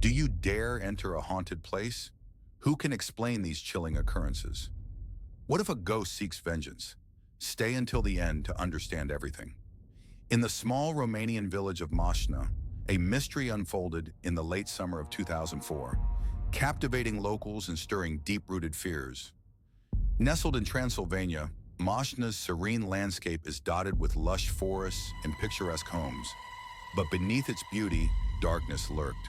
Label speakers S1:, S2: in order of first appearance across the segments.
S1: Do you dare enter a haunted place? Who can explain these chilling occurrences? What if a ghost seeks vengeance? Stay until the end to understand everything. In the small Romanian village of Moșna, a mystery unfolded in the late summer of 2004, captivating locals and stirring deep-rooted fears. Nestled in Transylvania, Moșna's serene landscape is dotted with lush forests and picturesque homes, but beneath its beauty, darkness lurked.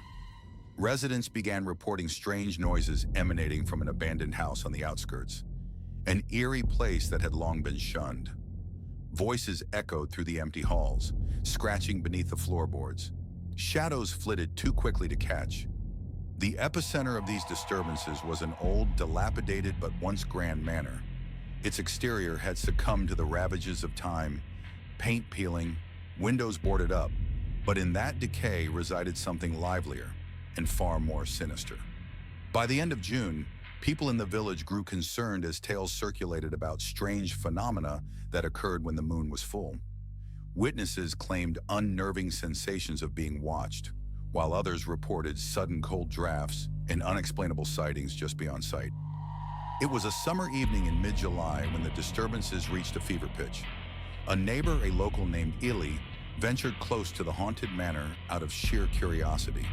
S1: Residents began reporting strange noises emanating from an abandoned house on the outskirts, an eerie place that had long been shunned. Voices echoed through the empty halls, scratching beneath the floorboards. Shadows flitted too quickly to catch. The epicenter of these disturbances was an old, dilapidated but once grand manor. Its exterior had succumbed to the ravages of time, paint peeling, windows boarded up, but in that decay resided something livelier and far more sinister. By the end of June, people in the village grew concerned as tales circulated about strange phenomena that occurred when the moon was full. Witnesses claimed unnerving sensations of being watched, while others reported sudden cold drafts and unexplainable sightings just beyond sight. It was a summer evening in mid-July when the disturbances reached a fever pitch. A neighbor, a local named Ili, ventured close to the haunted manor out of sheer curiosity.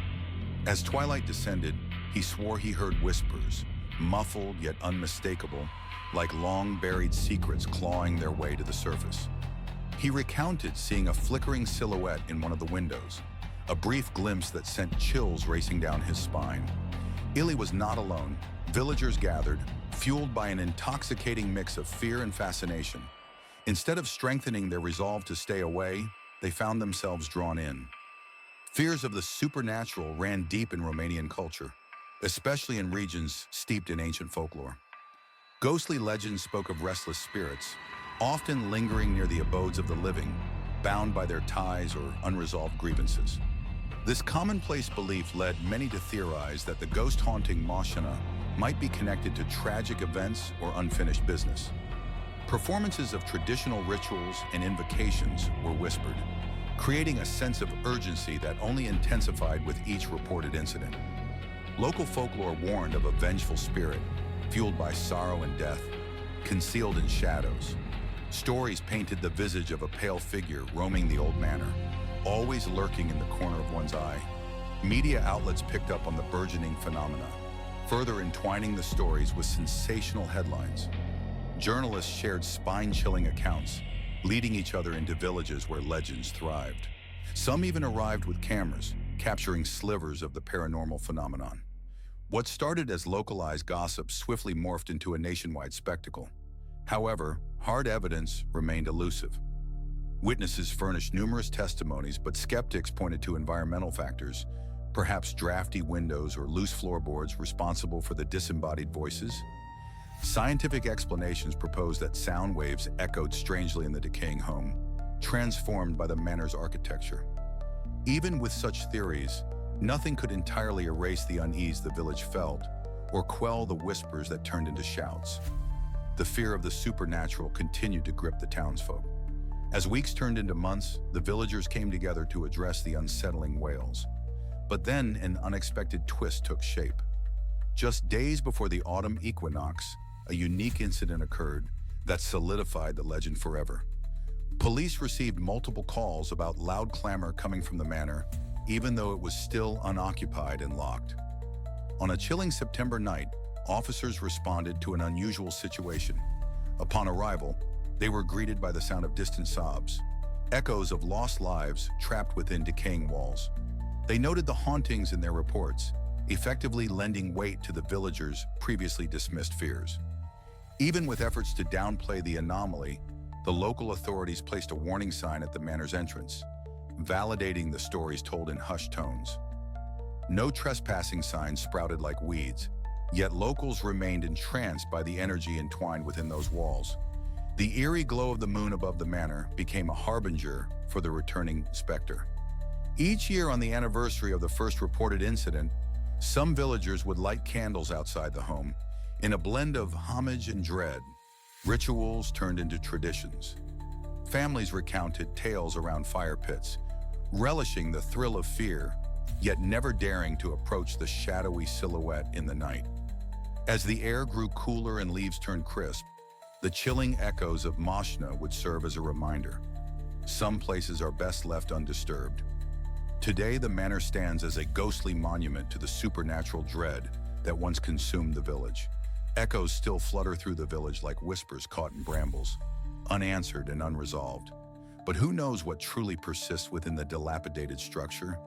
S1: As twilight descended, he swore he heard whispers, muffled yet unmistakable, like long-buried secrets clawing their way to the surface. He recounted seeing a flickering silhouette in one of the windows, a brief glimpse that sent chills racing down his spine. Ili was not alone. Villagers gathered, fueled by an intoxicating mix of fear and fascination. Instead of strengthening their resolve to stay away, they found themselves drawn in. Fears of the supernatural ran deep in Romanian culture, especially in regions steeped in ancient folklore. Ghostly legends spoke of restless spirits, often lingering near the abodes of the living, bound by their ties or unresolved grievances. This commonplace belief led many to theorize that the ghost-haunting Moșna might be connected to tragic events or unfinished business. Performances of traditional rituals and invocations were whispered, creating a sense of urgency that only intensified with each reported incident. Local folklore warned of a vengeful spirit, fueled by sorrow and death, concealed in shadows. Stories painted the visage of a pale figure roaming the old manor, always lurking in the corner of one's eye. Media outlets picked up on the burgeoning phenomena, further entwining the stories with sensational headlines. Journalists shared spine-chilling accounts, leading each other into villages where legends thrived. Some even arrived with cameras, capturing slivers of the paranormal phenomenon. What started as localized gossip swiftly morphed into a nationwide spectacle. However, hard evidence remained elusive. Witnesses furnished numerous testimonies, but skeptics pointed to environmental factors, perhaps drafty windows or loose floorboards responsible for the disembodied voices. Scientific explanations proposed that sound waves echoed strangely in the decaying home, transformed by the manor's architecture. Even with such theories, nothing could entirely erase the unease the village felt or quell the whispers that turned into shouts. The fear of the supernatural continued to grip the townsfolk. As weeks turned into months, the villagers came together to address the unsettling wails. But then an unexpected twist took shape. Just days before the autumn equinox, a unique incident occurred that solidified the legend forever. Police received multiple calls about loud clamor coming from the manor, even though it was still unoccupied and locked. On a chilling September night, officers responded to an unusual situation. Upon arrival, they were greeted by the sound of distant sobs, echoes of lost lives trapped within decaying walls. They noted the hauntings in their reports, effectively lending weight to the villagers' previously dismissed fears. Even with efforts to downplay the anomaly, the local authorities placed a warning sign at the manor's entrance, validating the stories told in hushed tones. No trespassing signs sprouted like weeds, yet locals remained entranced by the energy entwined within those walls. The eerie glow of the moon above the manor became a harbinger for the returning specter. Each year on the anniversary of the first reported incident, some villagers would light candles outside the home. In a blend of homage and dread, rituals turned into traditions. Families recounted tales around fire pits, relishing the thrill of fear yet never daring to approach the shadowy silhouette in the night. As the air grew cooler and leaves turned crisp, the chilling echoes of Moșna would serve as a reminder. Some places are best left undisturbed. Today, the manor stands as a ghostly monument to the supernatural dread that once consumed the village. Echoes still flutter through the village like whispers caught in brambles, unanswered and unresolved. But who knows what truly persists within the dilapidated structure?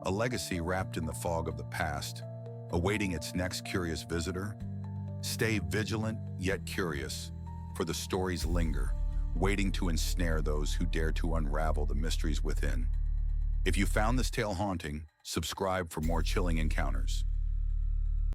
S1: A legacy wrapped in the fog of the past, awaiting its next curious visitor? Stay vigilant yet curious, for the stories linger, waiting to ensnare those who dare to unravel the mysteries within. If you found this tale haunting, subscribe for more chilling encounters.